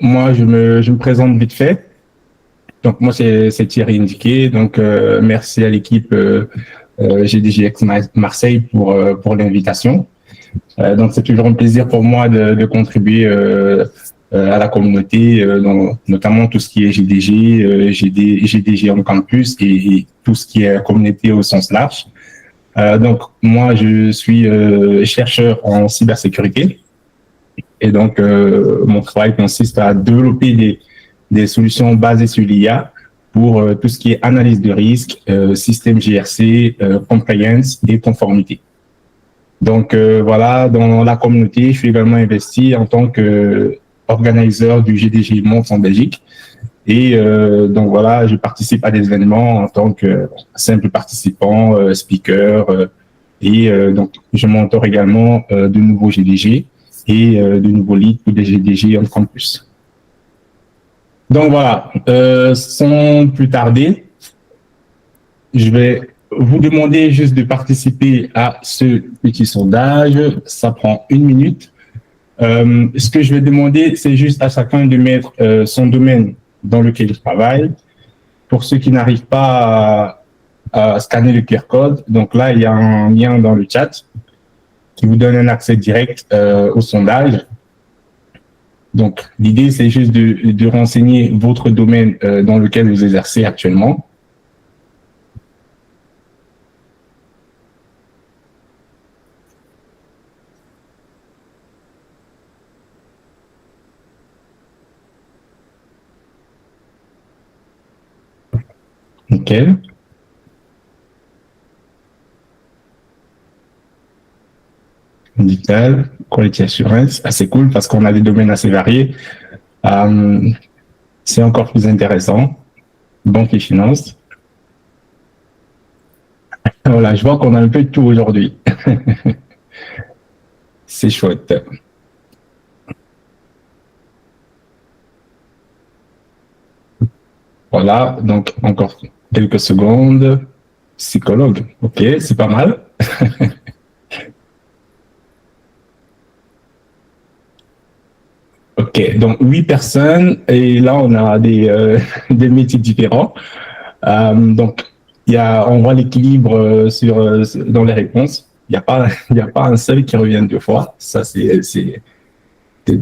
moi, je me présente vite fait. Donc, moi, c'est Thierry Indiqué. Donc, merci à l'équipe GDGX Marseille pour l'invitation. Donc, c'est toujours un plaisir pour moi de contribuer à la communauté, notamment tout ce qui est GDG, GDG en campus et tout ce qui est communauté au sens large. Donc, moi, je suis chercheur en cybersécurité. Et donc, mon travail consiste à développer des solutions basées sur l'IA pour tout ce qui est analyse de risque, système GRC, compliance et conformité. Donc, voilà, dans la communauté, je suis également investi en tant qu'organiseur du GDG Monde en Belgique. Et donc, voilà, je participe à des événements en tant que simple participant, speaker. Et donc, je mentor également de nouveaux GDG et de nouveaux leads pour des GDG en campus. Donc voilà, sans plus tarder, je vais vous demander juste de participer à ce petit sondage. Ça prend 1 minute. Ce que je vais demander, c'est juste à chacun de mettre son domaine dans lequel il travaille. Pour ceux qui n'arrivent pas à scanner le QR code, donc là, il y a un lien dans le chat qui vous donne un accès direct au sondage. Donc, l'idée, c'est juste de renseigner votre domaine dans lequel vous exercez actuellement. Nickel. Digital, quality assurance, c'est cool parce qu'on a des domaines assez variés. C'est encore plus intéressant. Banque et finance. Voilà, je vois qu'on a un peu de tout aujourd'hui. C'est chouette. Voilà, donc encore quelques secondes. Psychologue, ok, c'est pas mal. Ok, donc 8 personnes et là on a des métiers différents. Donc on voit l'équilibre dans les réponses. Il n'y a pas un seul qui revient 2 fois. Ça c'est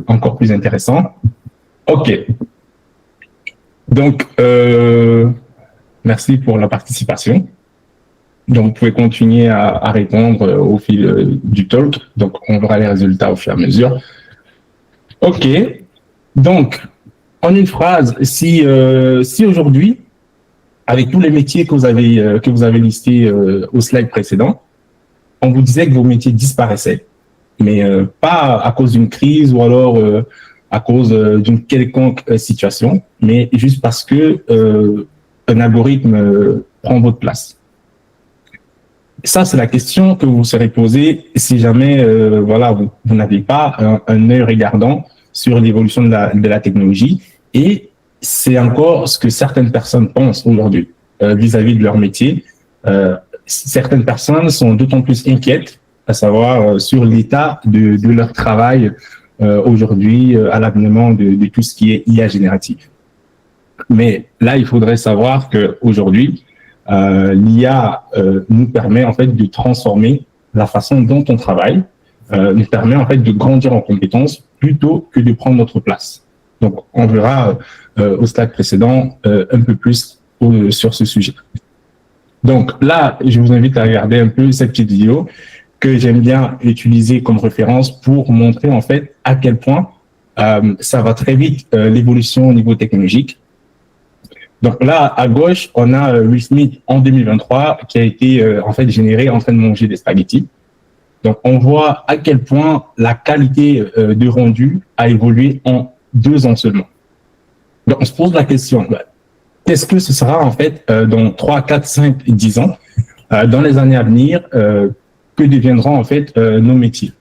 encore plus intéressant. Ok. Donc merci pour la participation. Donc vous pouvez continuer à répondre au fil du talk. Donc on verra les résultats au fur et à mesure. Ok, donc, en une phrase, si aujourd'hui, avec tous les métiers que vous avez listés au slide précédent, on vous disait que vos métiers disparaissaient, mais pas à cause d'une crise ou alors à cause d'une quelconque situation, mais juste parce que un algorithme prend votre place. Ça, c'est la question que vous vous serez posée si jamais voilà, vous n'avez pas un œil regardant sur l'évolution de la technologie. Et c'est encore ce que certaines personnes pensent aujourd'hui vis-à-vis de leur métier. Certaines personnes sont d'autant plus inquiètes, à savoir sur l'état de leur travail aujourd'hui à l'avènement de tout ce qui est IA génératif. Mais là, il faudrait savoir qu'aujourd'hui, l'IA nous permet en fait de transformer la façon dont on travaille, nous permet en fait de grandir en compétences plutôt que de prendre notre place. Donc, on verra au slide précédent un peu plus sur ce sujet. Donc là, je vous invite à regarder un peu cette petite vidéo que j'aime bien utiliser comme référence pour montrer en fait à quel point ça va très vite l'évolution au niveau technologique. Donc là, à gauche, on a Will Smith en 2023 qui a été en fait généré en train de manger des spaghettis. Donc on voit à quel point la qualité de rendu a évolué en 2 ans seulement. Donc on se pose la question, qu'est-ce que ce sera en fait dans 3, 4, 5, 10 ans, dans les années à venir, que deviendront en fait nos métiers.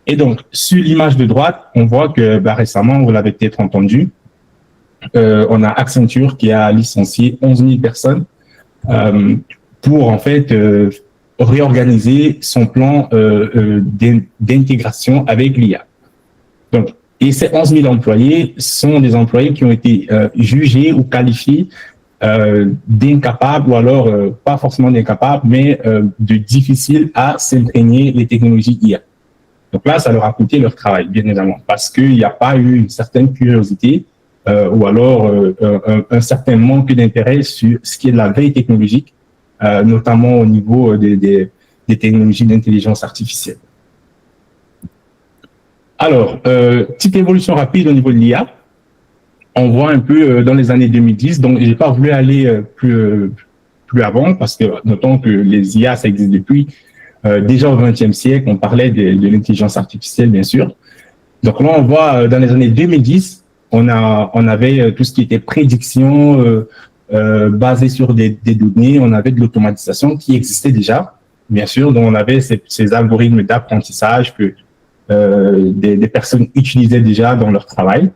Et donc sur l'image de droite, on voit que récemment, vous l'avez peut-être entendu, on a Accenture qui a licencié 11 000 personnes pour en fait réorganiser son plan d'intégration avec l'IA. Donc, Et ces 11 000 employés sont des employés qui ont été jugés ou qualifiés d'incapables, ou alors pas forcément d'incapables, mais de difficiles à s'imprégner les technologies IA. Donc là, ça leur a coûté leur travail, bien évidemment, parce qu'il n'y a pas eu une certaine curiosité ou alors un certain manque d'intérêt sur ce qui est de la veille technologique, notamment au niveau des technologies d'intelligence artificielle. Alors, petite évolution rapide au niveau de l'IA. On voit un peu dans les années 2010, donc j'ai pas voulu aller plus avant, parce que notons que les IA, ça existe depuis. Déjà au XXe siècle, on parlait de l'intelligence artificielle, bien sûr. Donc là, on voit dans les années 2010, on avait tout ce qui était prédiction basée sur des données, on avait de l'automatisation qui existait déjà, bien sûr. Donc on avait ces algorithmes d'apprentissage que des personnes utilisaient déjà dans leur travail.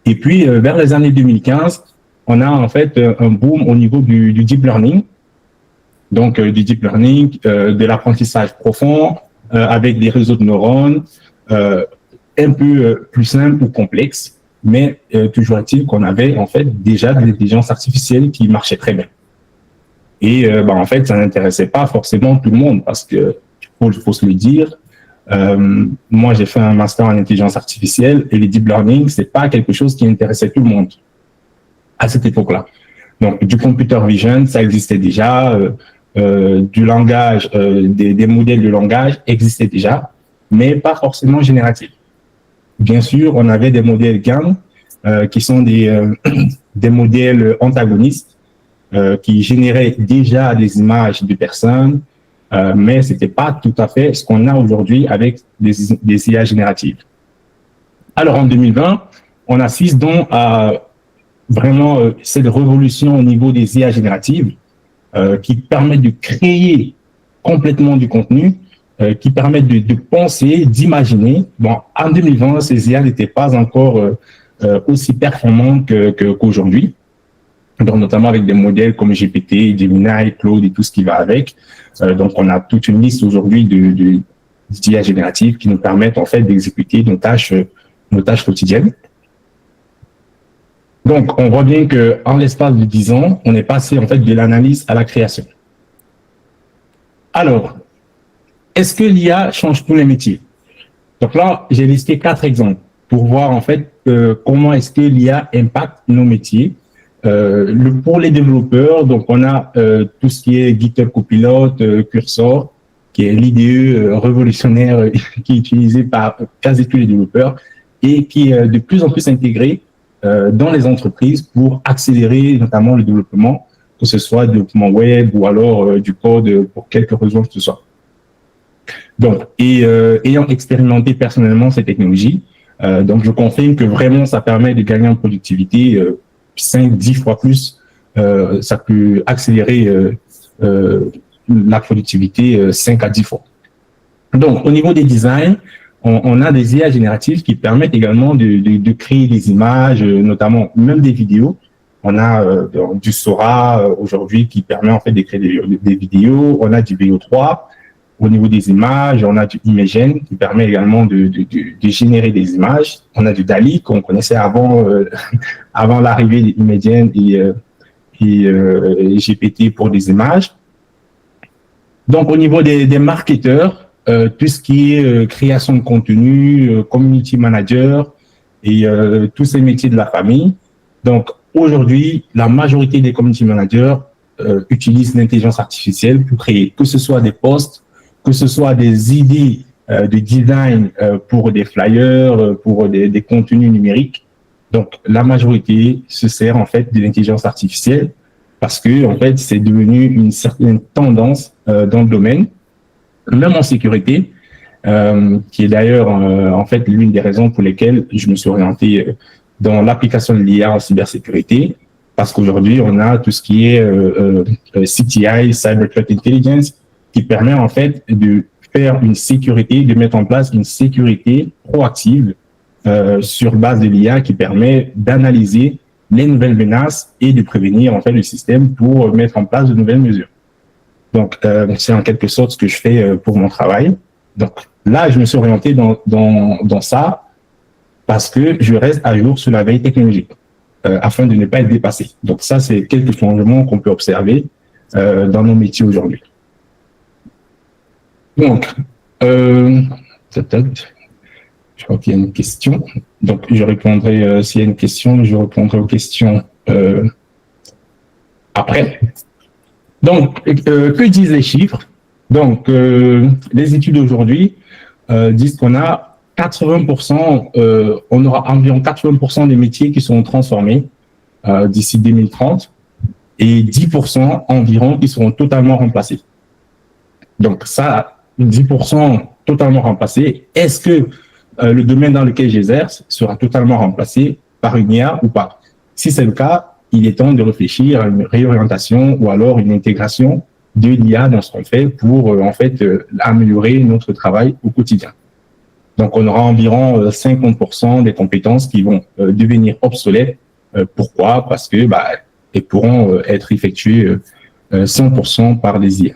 Et puis, vers les années 2015, on a en fait un boom au niveau du deep learning. Donc, du deep learning, de l'apprentissage profond, avec des réseaux de neurones, un peu plus simples ou complexes, mais toujours est-il qu'on avait en fait déjà de l'intelligence artificielle qui marchait très bien. Et en fait, ça n'intéressait pas forcément tout le monde, parce que, faut se le dire, moi, j'ai fait un master en intelligence artificielle et le deep learning, c'est pas quelque chose qui intéressait tout le monde à cette époque-là. Donc, du computer vision, ça existait déjà, du langage, des modèles de langage existaient déjà, mais pas forcément génératifs. Bien sûr, on avait des modèles GAN, qui sont des modèles antagonistes, qui généraient déjà des images de personnes, mais c'était pas tout à fait ce qu'on a aujourd'hui avec des IA génératives. Alors en 2020, on assiste donc à vraiment cette révolution au niveau des IA génératives qui permettent de créer complètement du contenu, qui permettent de penser, d'imaginer. Bon, en 2020, ces IA n'étaient pas encore aussi performants qu'aujourd'hui. Donc, notamment avec des modèles comme GPT, Gemini, Claude et tout ce qui va avec. Donc, on a toute une liste aujourd'hui d'IA génératives qui nous permettent en fait d'exécuter nos tâches quotidiennes. Donc, on voit bien qu'en l'espace de 10 ans, on est passé en fait de l'analyse à la création. Alors, est-ce que l'IA change tous les métiers? Donc là, j'ai listé 4 exemples pour voir en fait comment est-ce que l'IA impacte nos métiers. Pour les développeurs, donc on a tout ce qui est GitHub Copilot, Cursor, qui est l'IDE révolutionnaire qui est utilisé par quasi tous les développeurs et qui est de plus en plus intégré dans les entreprises pour accélérer notamment le développement, que ce soit du développement web ou alors du code pour quelque raison que ce soit. Donc, ayant expérimenté personnellement ces technologies, donc je confirme que vraiment ça permet de gagner en productivité 5-10 fois plus, ça peut accélérer la productivité 5 à 10 fois. Donc, au niveau des designs, on a des IA génératives qui permettent également de créer des images, notamment même des vidéos. On a du Sora aujourd'hui qui permet en fait de créer des vidéos. On a du VO3. Au niveau des images, on a du Imagen qui permet également de générer des images. On a du DALL-E qu'on connaissait avant l'arrivée d'Imagen et GPT pour des images. Donc, au niveau des marketeurs, tout ce qui est création de contenu, community manager et tous ces métiers de la famille. Donc, aujourd'hui, la majorité des community managers utilisent l'intelligence artificielle pour créer, que ce soit des posts, que ce soit des idées de design pour des flyers, pour des contenus numériques. Donc, la majorité se sert en fait de l'intelligence artificielle parce que en fait, c'est devenu une certaine tendance dans le domaine, même en sécurité, qui est d'ailleurs en fait l'une des raisons pour lesquelles je me suis orienté dans l'application de l'IA en cybersécurité, parce qu'aujourd'hui, on a tout ce qui est CTI, Cyber Threat Intelligence, qui permet en fait de faire une sécurité, de mettre en place une sécurité proactive sur base de l'IA qui permet d'analyser les nouvelles menaces et de prévenir en fait le système pour mettre en place de nouvelles mesures. Donc, c'est en quelque sorte ce que je fais pour mon travail. Donc là, je me suis orienté dans ça parce que je reste à jour sur la veille technologique afin de ne pas être dépassé. Donc ça, c'est quelques changements qu'on peut observer dans nos métiers aujourd'hui. Donc, je crois qu'il y a une question. Donc, je répondrai, s'il y a une question, je répondrai aux questions après. Donc, que disent les chiffres? Donc, les études aujourd'hui disent qu'on a 80%, on aura environ 80% des métiers qui seront transformés d'ici 2030 et 10% environ qui seront totalement remplacés. Donc, ça, 10% totalement remplacés. Est-ce que le domaine dans lequel j'exerce sera totalement remplacé par une IA ou pas? Si c'est le cas, il est temps de réfléchir à une réorientation ou alors une intégration de l'IA dans ce qu'on fait pour en fait améliorer notre travail au quotidien. Donc, on aura environ 50% des compétences qui vont devenir obsolètes. Pourquoi? Parce que elles pourront être effectuées 100% par les IA.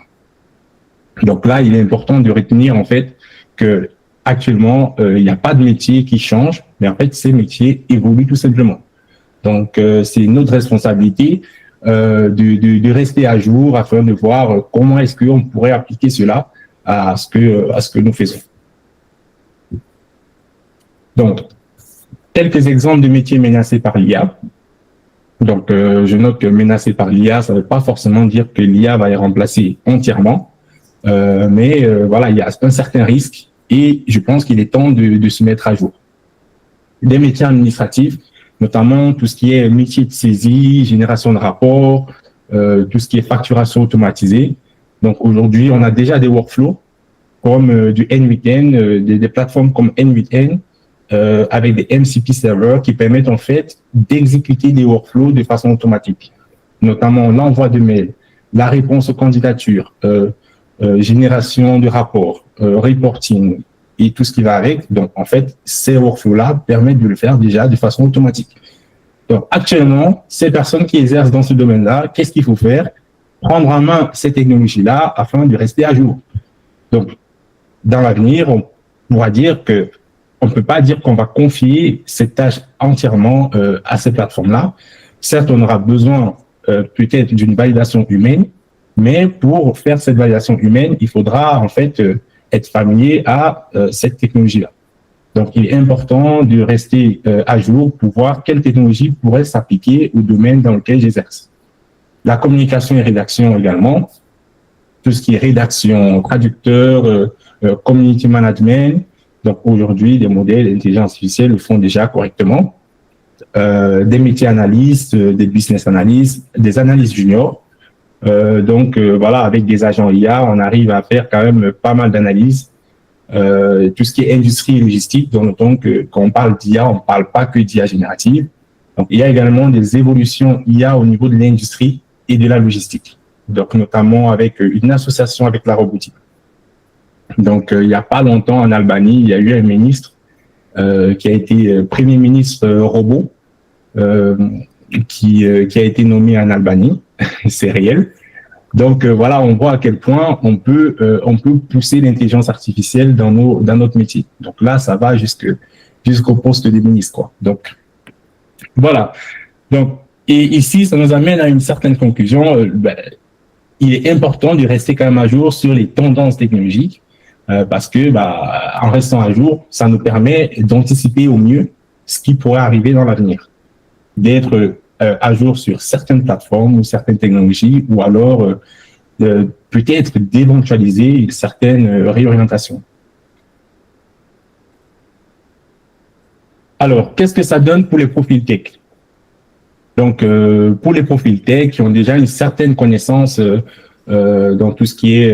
Donc là, il est important de retenir en fait que actuellement, il n'y a pas de métier qui change, mais en fait, ces métiers évoluent tout simplement. Donc, c'est notre responsabilité de rester à jour afin de voir comment est-ce qu'on pourrait appliquer cela à ce que nous faisons. Donc, quelques exemples de métiers menacés par l'IA. Donc, je note que menacés par l'IA, ça ne veut pas forcément dire que l'IA va les remplacer entièrement, mais voilà, il y a un certain risque et je pense qu'il est temps de se mettre à jour. Des métiers administratifs, notamment tout ce qui est métier de saisie, génération de rapports, tout ce qui est facturation automatisée. Donc aujourd'hui, on a déjà des workflows comme du N8N, des plateformes comme N8N, avec des MCP servers qui permettent en fait d'exécuter des workflows de façon automatique, notamment l'envoi de mails, la réponse aux candidatures, génération de rapports, reporting et tout ce qui va avec. Donc en fait, ces workflows-là permettent de le faire déjà de façon automatique. Donc actuellement, ces personnes qui exercent dans ce domaine-là, qu'est-ce qu'il faut faire? Prendre en main ces technologies-là afin de rester à jour. Donc dans l'avenir, on pourra dire que on ne peut pas dire qu'on va confier cette tâche entièrement à ces plateformes-là. Certes, on aura besoin peut-être d'une validation humaine, mais pour faire cette validation humaine, il faudra en fait être familier à cette technologie-là. Donc, il est important de rester à jour pour voir quelle technologie pourrait s'appliquer au domaine dans lequel j'exerce. La communication et rédaction également, tout ce qui est rédaction, traducteur, community management. Donc aujourd'hui, les modèles d'intelligence artificielle le font déjà correctement. Des métiers analystes, des business analysts, des analystes juniors. Voilà, avec des agents IA, on arrive à faire quand même pas mal d'analyses. Tout ce qui est industrie et logistique, donc quand on parle d'IA, on ne parle pas que d'IA générative. Donc il y a également des évolutions IA au niveau de l'industrie et de la logistique. Donc notamment avec une association avec la robotique. Donc, il n'y a pas longtemps en Albanie, il y a eu un ministre qui a été premier ministre robot qui a été nommé en Albanie. C'est réel. Donc voilà, on voit à quel point on peut pousser l'intelligence artificielle dans notre métier. Donc là, ça va jusqu'au poste des ministres, quoi. Donc voilà. Donc et ici, ça nous amène à une certaine conclusion. Il est important de rester quand même à jour sur les tendances technologiques. Parce que en restant à jour, ça nous permet d'anticiper au mieux ce qui pourrait arriver dans l'avenir, d'être à jour sur certaines plateformes ou certaines technologies, ou alors peut-être d'éventualiser certaines réorientations. Alors, qu'est-ce que ça donne pour les profils tech? Donc, pour les profils tech qui ont déjà une certaine connaissance dans tout ce qui est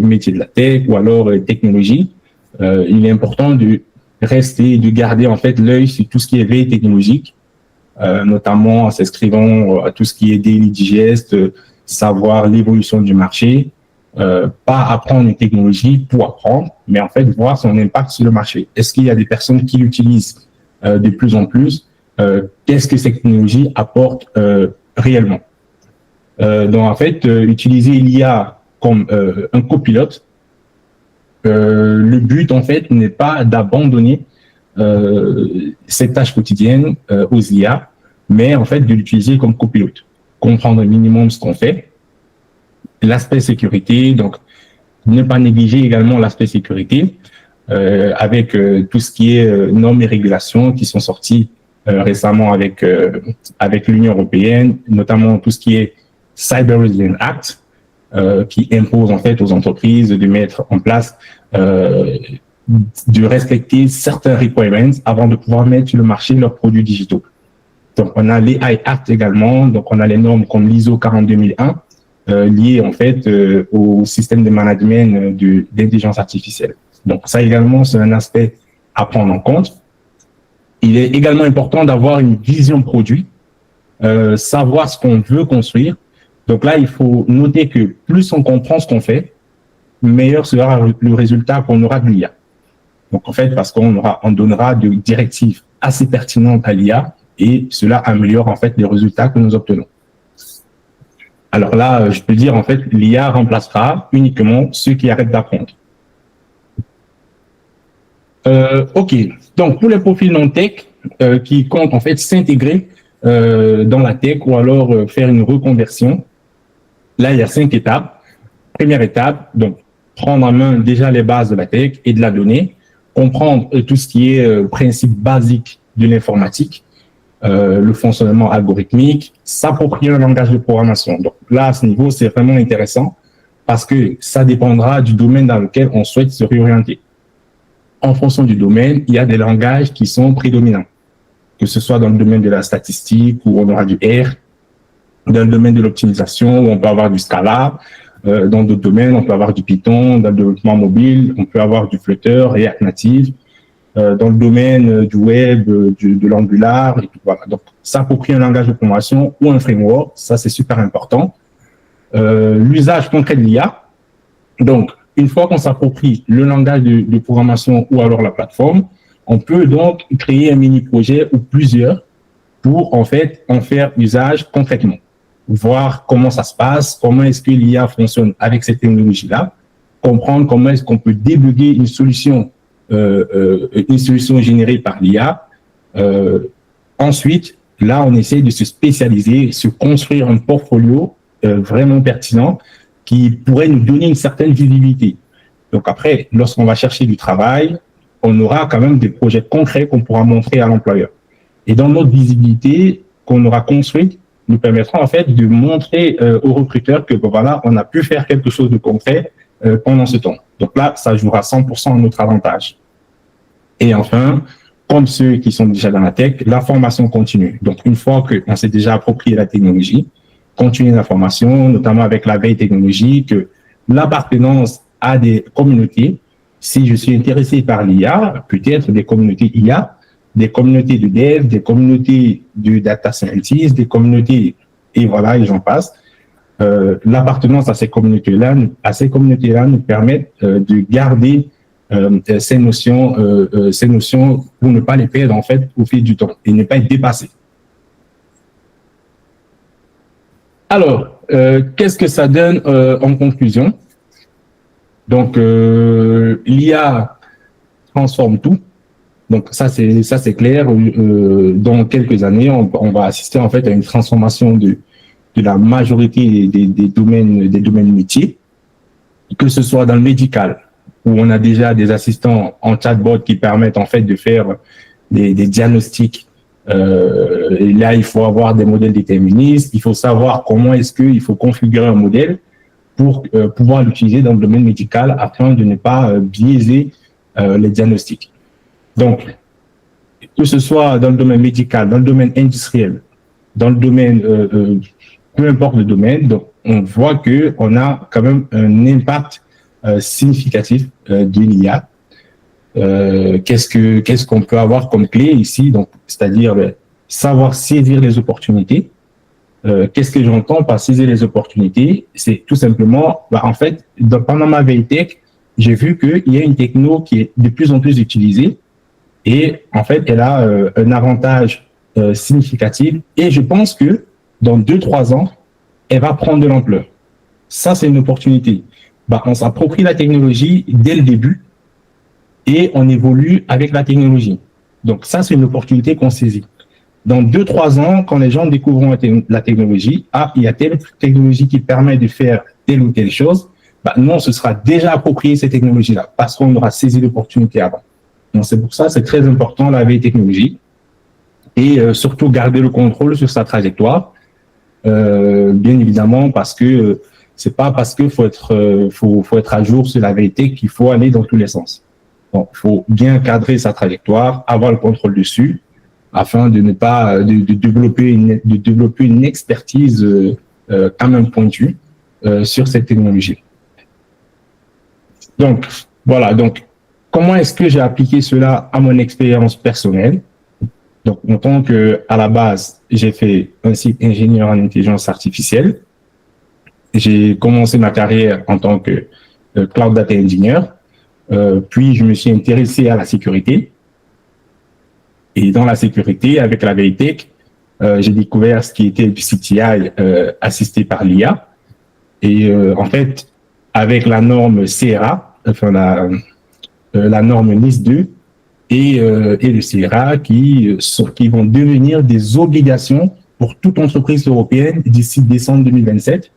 métier de la tech ou alors technologie, il est important de rester, de garder en fait l'œil sur tout ce qui est veille technologique, notamment en s'inscrivant à tout ce qui est daily digest, savoir l'évolution du marché, pas apprendre une technologie pour apprendre, mais en fait voir son impact sur le marché. Est-ce qu'il y a des personnes qui l'utilisent de plus en plus? Qu'est-ce que cette technologie apporte réellement? Donc, en fait, utiliser l'IA comme un copilote, le but, en fait, n'est pas d'abandonner cette tâche quotidienne aux IA, mais en fait de l'utiliser comme copilote, comprendre un minimum ce qu'on fait, l'aspect sécurité, donc ne pas négliger également l'aspect sécurité avec tout ce qui est normes et régulations qui sont sorties récemment avec l'Union européenne, notamment tout ce qui est Cyber Resilience Act, qui impose en fait aux entreprises de mettre en place, de respecter certains requirements avant de pouvoir mettre sur le marché leurs produits digitaux. Donc, on a les AI Act également, donc on a les normes comme l'ISO 42001, liées en fait au système de management d'intelligence artificielle. Donc, ça également, c'est un aspect à prendre en compte. Il est également important d'avoir une vision produit, savoir ce qu'on veut construire. Donc là, il faut noter que plus on comprend ce qu'on fait, meilleur sera le résultat qu'on aura de l'IA. Donc en fait, parce qu'on donnera des directives assez pertinentes à l'IA et cela améliore en fait les résultats que nous obtenons. Alors là, je peux dire en fait, l'IA remplacera uniquement ceux qui arrêtent d'apprendre. OK. Donc pour les profils non tech qui comptent en fait s'intégrer dans la tech ou alors faire une reconversion, là il y a 5 étapes. Première étape, donc prendre en main déjà les bases de la tech et de la donnée, comprendre tout ce qui est principe basique de l'informatique, le fonctionnement algorithmique, s'approprier un langage de programmation. Donc là, à ce niveau, c'est vraiment intéressant parce que ça dépendra du domaine dans lequel on souhaite se réorienter. En fonction du domaine, il y a des langages qui sont prédominants, que ce soit dans le domaine de la statistique où on aura du R, dans le domaine de l'optimisation où on peut avoir du Scala, dans d'autres domaines, on peut avoir du Python, dans le développement mobile, on peut avoir du Flutter, React Native, dans le domaine du web, de l'Angular, et tout, voilà. Donc, s'approprier un langage de programmation ou un framework, ça c'est super important. L'usage concret de l'IA, donc, une fois qu'on s'approprie le langage de programmation ou alors la plateforme, on peut donc créer un mini-projet ou plusieurs pour en fait en faire usage concrètement. Voir comment ça se passe, comment est-ce que l'IA fonctionne avec cette technologie-là, comprendre comment est-ce qu'on peut débugger une solution générée par l'IA. Ensuite, là, on essaie de se spécialiser, se construire un portfolio vraiment pertinent qui pourrait nous donner une certaine visibilité. Donc après, lorsqu'on va chercher du travail, on aura quand même des projets concrets qu'on pourra montrer à l'employeur. Et dans notre visibilité qu'on aura construite, nous permettra en fait de montrer aux recruteurs que voilà, on a pu faire quelque chose de concret pendant ce temps. Donc là, ça jouera 100% à notre avantage. Et enfin, comme ceux qui sont déjà dans la tech, la formation continue. Donc une fois qu'on s'est déjà approprié la technologie, continuer la formation, notamment avec la veille technologique, l'appartenance à des communautés. Si je suis intéressé par l'IA, peut-être des communautés IA, des communautés de dev, des communautés de data scientists, des communautés, et voilà, et j'en passe. L'appartenance à ces communautés-là nous permet de garder ces notions pour ne pas les perdre en fait au fil du temps et ne pas être dépassé. Alors, qu'est-ce que ça donne en conclusion? Donc, l'IA transforme tout. Donc, ça c'est clair. Dans quelques années, on va assister en fait à une transformation de la majorité des domaines métiers, que ce soit dans le médical, où on a déjà des assistants en chatbot qui permettent en fait de faire des diagnostics. Et là, il faut avoir des modèles déterministes. Il faut savoir comment est-ce qu'il faut configurer un modèle pour pouvoir l'utiliser dans le domaine médical afin de ne pas biaiser les diagnostics. Donc, que ce soit dans le domaine médical, dans le domaine industriel, dans le domaine, peu importe le domaine, donc on voit que on a quand même un impact significatif de l'IA. Qu'est-ce qu'on peut avoir comme clé ici? Donc, c'est-à-dire savoir saisir les opportunités. Qu'est-ce que j'entends par saisir les opportunités? C'est tout simplement, en fait, pendant ma veille tech, j'ai vu qu'il y a une techno qui est de plus en plus utilisée et en fait, elle a un avantage significatif et je pense que dans 2-3 ans, elle va prendre de l'ampleur. Ça, c'est une opportunité. On s'approprie la technologie dès le début et on évolue avec la technologie. Donc ça, c'est une opportunité qu'on saisit. Dans 2-3 ans, quand les gens découvriront la technologie, il y a telle technologie qui permet de faire telle ou telle chose, nous, on se sera déjà approprié ces technologies-là parce qu'on aura saisi l'opportunité avant. Donc c'est pour ça, c'est très important la veille technologique et surtout garder le contrôle sur sa trajectoire. Bien évidemment, parce que c'est pas parce qu'il faut être à jour sur la veille tech qu'il faut aller dans tous les sens. Donc, il faut bien cadrer sa trajectoire, avoir le contrôle dessus, afin de ne pas de développer une expertise quand même pointue sur cette technologie. Donc voilà. Donc comment est-ce que j'ai appliqué cela à mon expérience personnelle? Donc en tant que à la base j'ai fait un cycle ingénieur en intelligence artificielle. J'ai commencé ma carrière en tant que cloud data engineer. Puis je me suis intéressé à la sécurité. Et dans la sécurité, avec la veille tech, j'ai découvert ce qui était du CTI assisté par l'IA. Et en fait, avec la norme CRA, enfin la norme NIS2 et le CRA qui vont devenir des obligations pour toute entreprise européenne d'ici décembre 2027.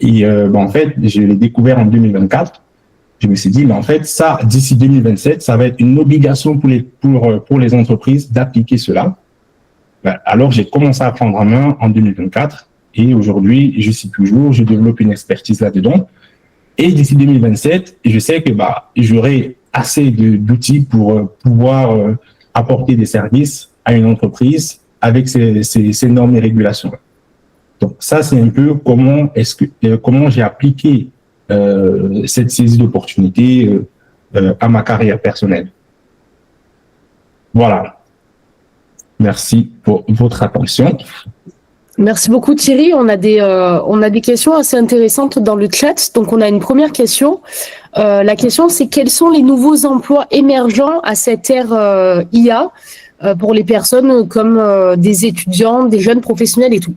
Et en fait, je l'ai découvert en 2024. Je me suis dit, mais en fait, ça, d'ici 2027, ça va être une obligation pour les entreprises d'appliquer cela. Alors, j'ai commencé à prendre en main en 2024 et aujourd'hui, je suis toujours, je développe une expertise là-dedans. Et d'ici 2027, je sais que j'aurai assez d'outils pour pouvoir apporter des services à une entreprise avec ces normes et régulations. Donc, ça, c'est un peu comment j'ai appliqué cette saisie d'opportunité à ma carrière personnelle. Voilà. Merci pour votre attention. Merci beaucoup Thierry. On a des questions assez intéressantes dans le chat. Donc on a une première question. La question c'est quels sont les nouveaux emplois émergents à cette ère IA pour les personnes comme des étudiants, des jeunes professionnels et tout?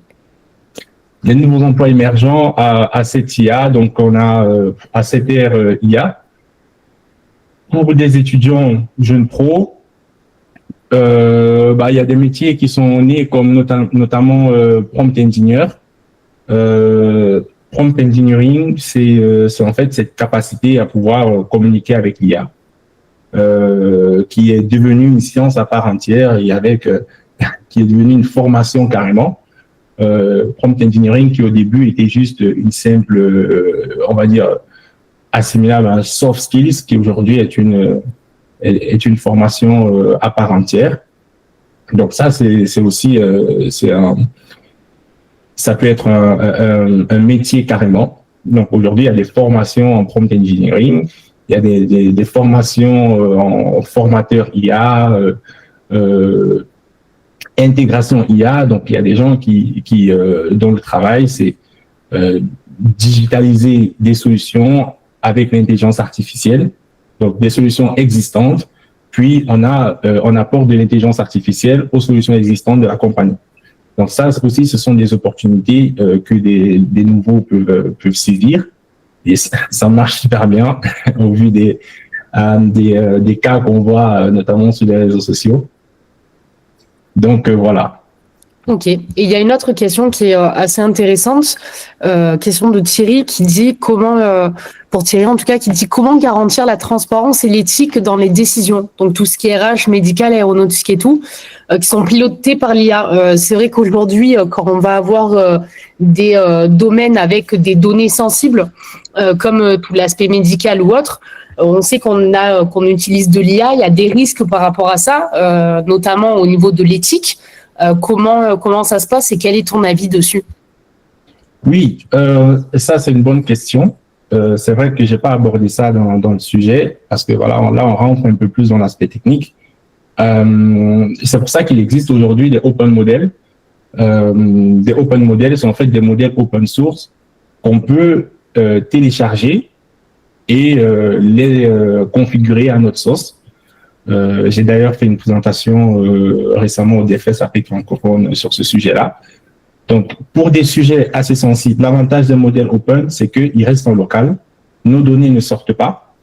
Les nouveaux emplois émergents à cette IA, donc on a à cette ère IA, pour des étudiants jeunes pros, il y a des métiers qui sont nés comme notamment prompt engineer. Prompt engineering, c'est en fait cette capacité à pouvoir communiquer avec l'IA, qui est devenue une science à part entière et qui est devenue une formation carrément. Prompt engineering qui au début était juste une simple, on va dire, assimilable à soft skills, qui aujourd'hui est une formation à part entière. Donc ça, c'est aussi, ça peut être un métier carrément. Donc aujourd'hui, il y a des formations en prompt engineering, il y a des formations en formateur IA, intégration IA. Donc il y a des gens dont le travail c'est digitaliser des solutions avec l'intelligence artificielle, donc des solutions existantes, puis on apporte de l'intelligence artificielle aux solutions existantes de la compagnie. Donc ça aussi, ce sont des opportunités que des nouveaux peuvent saisir, et ça marche super bien au vu des cas qu'on voit notamment sur les réseaux sociaux. Donc voilà. Ok. Et il y a une autre question qui est assez intéressante, question de Thierry qui dit pour Thierry en tout cas, qui dit comment garantir la transparence et l'éthique dans les décisions. Donc tout ce qui est RH, médical, aéronautique et tout, qui sont pilotés par l'IA. C'est vrai qu'aujourd'hui, quand on va avoir des domaines avec des données sensibles, comme tout l'aspect médical ou autre, on sait qu'on utilise de l'IA. Il y a des risques par rapport à ça, notamment au niveau de l'éthique. Comment ça se passe et quel est ton avis dessus? Oui, ça c'est une bonne question. C'est vrai que j'ai pas abordé ça dans le sujet parce que voilà, là on rentre un peu plus dans l'aspect technique. C'est pour ça qu'il existe aujourd'hui des open models. Des open models sont en fait des modèles open source qu'on peut télécharger et les configurer à notre sauce. J'ai d'ailleurs fait une présentation récemment au DFS Afrique francophone sur ce sujet-là. Donc, pour des sujets assez sensibles, l'avantage des modèles open, c'est qu'ils restent en local. Nos données ne sortent pas.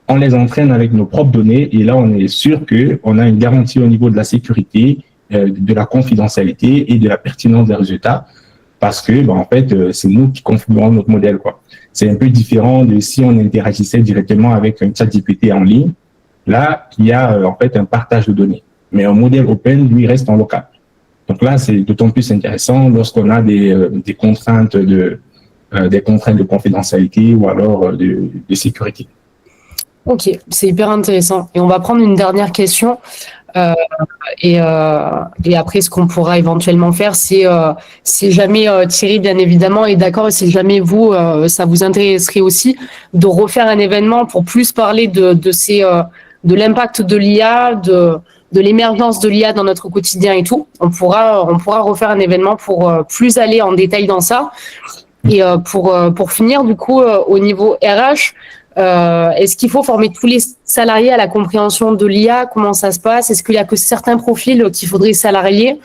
on les entraîne avec nos propres données et là, on est sûr qu'on a une garantie au niveau de la sécurité, de la confidentialité et de la pertinence des résultats parce que, en fait, c'est nous qui configurons notre modèle, quoi. C'est un peu différent de si on interagissait directement avec un chat GPT en ligne. Là, il y a en fait un partage de données. Mais un modèle open, lui, reste en local. Donc là, c'est d'autant plus intéressant lorsqu'on a des contraintes des contraintes de confidentialité ou alors de sécurité. Ok, c'est hyper intéressant. Et on va prendre une dernière question. Et après, ce qu'on pourra éventuellement faire, c'est si jamais Thierry, bien évidemment, est d'accord et si jamais vous, ça vous intéresserait aussi de refaire un événement pour plus parler de l'impact de l'IA, de l'émergence de l'IA dans notre quotidien et tout. On pourra refaire un événement pour plus aller en détail dans ça. Et pour finir, du coup, au niveau RH, est-ce qu'il faut former tous les salariés à la compréhension de l'IA? Comment ça se passe? Est-ce qu'il y a que certains profils qu'il faudrait salarier?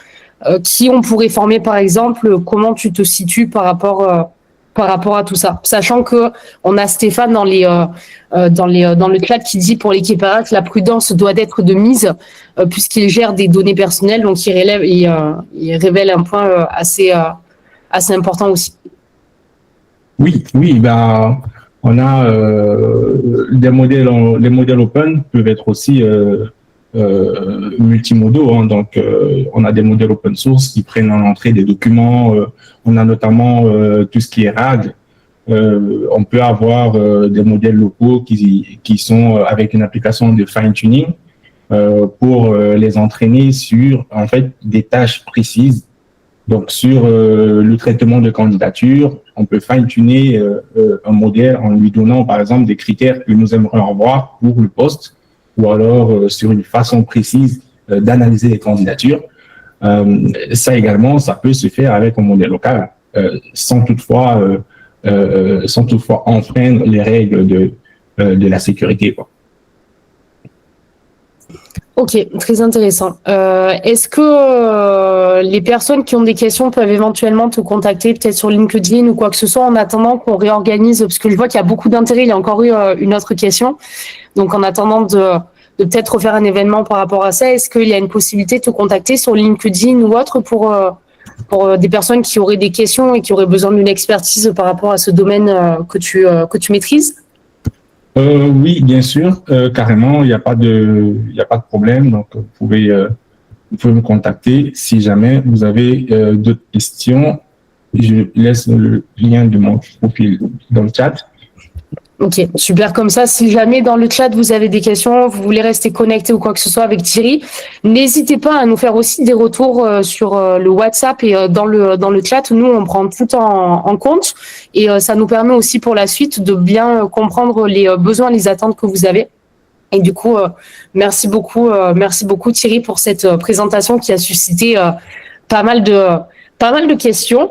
Qui on pourrait former, par exemple? Comment tu te situes par rapport à tout ça? Sachant que on a Stéphane dans le chat qui dit pour l'équipe RH, la prudence doit être de mise puisqu'il gère des données personnelles, donc il révèle un point assez important aussi. Oui, on a les modèles open peuvent être aussi multimodaux. Hein, donc, on a des modèles open source qui prennent en entrée des documents. On a notamment tout ce qui est RAG. On peut avoir des modèles locaux qui sont avec une application de fine-tuning pour les entraîner sur en fait des tâches précises. Donc, sur le traitement de candidature, on peut fine-tuner un modèle en lui donnant, par exemple, des critères que nous aimerions avoir pour le poste, ou alors sur une façon précise d'analyser les candidatures. Ça également, ça peut se faire avec un modèle local, sans toutefois enfreindre les règles de la sécurité, quoi. Ok, très intéressant. Est-ce que les personnes qui ont des questions peuvent éventuellement te contacter, peut-être sur LinkedIn ou quoi que ce soit, en attendant qu'on réorganise, parce que je vois qu'il y a beaucoup d'intérêt, il y a encore eu une autre question. Donc, en attendant de peut-être refaire un événement par rapport à ça, est-ce qu'il y a une possibilité de te contacter sur LinkedIn ou autre pour des personnes qui auraient des questions et qui auraient besoin d'une expertise par rapport à ce domaine que tu maîtrises? Oui, bien sûr, carrément, il n'y a pas de problème. Donc, vous pouvez me contacter si jamais vous avez d'autres questions. Je laisse le lien de mon profil dans le chat. Ok, super. Comme ça, si jamais dans le chat vous avez des questions, vous voulez rester connecté ou quoi que ce soit avec Thierry, n'hésitez pas à nous faire aussi des retours sur le WhatsApp et dans le chat. Nous, on prend tout en compte et ça nous permet aussi pour la suite de bien comprendre les besoins, les attentes que vous avez. Et du coup, merci beaucoup Thierry pour cette présentation qui a suscité pas mal de questions.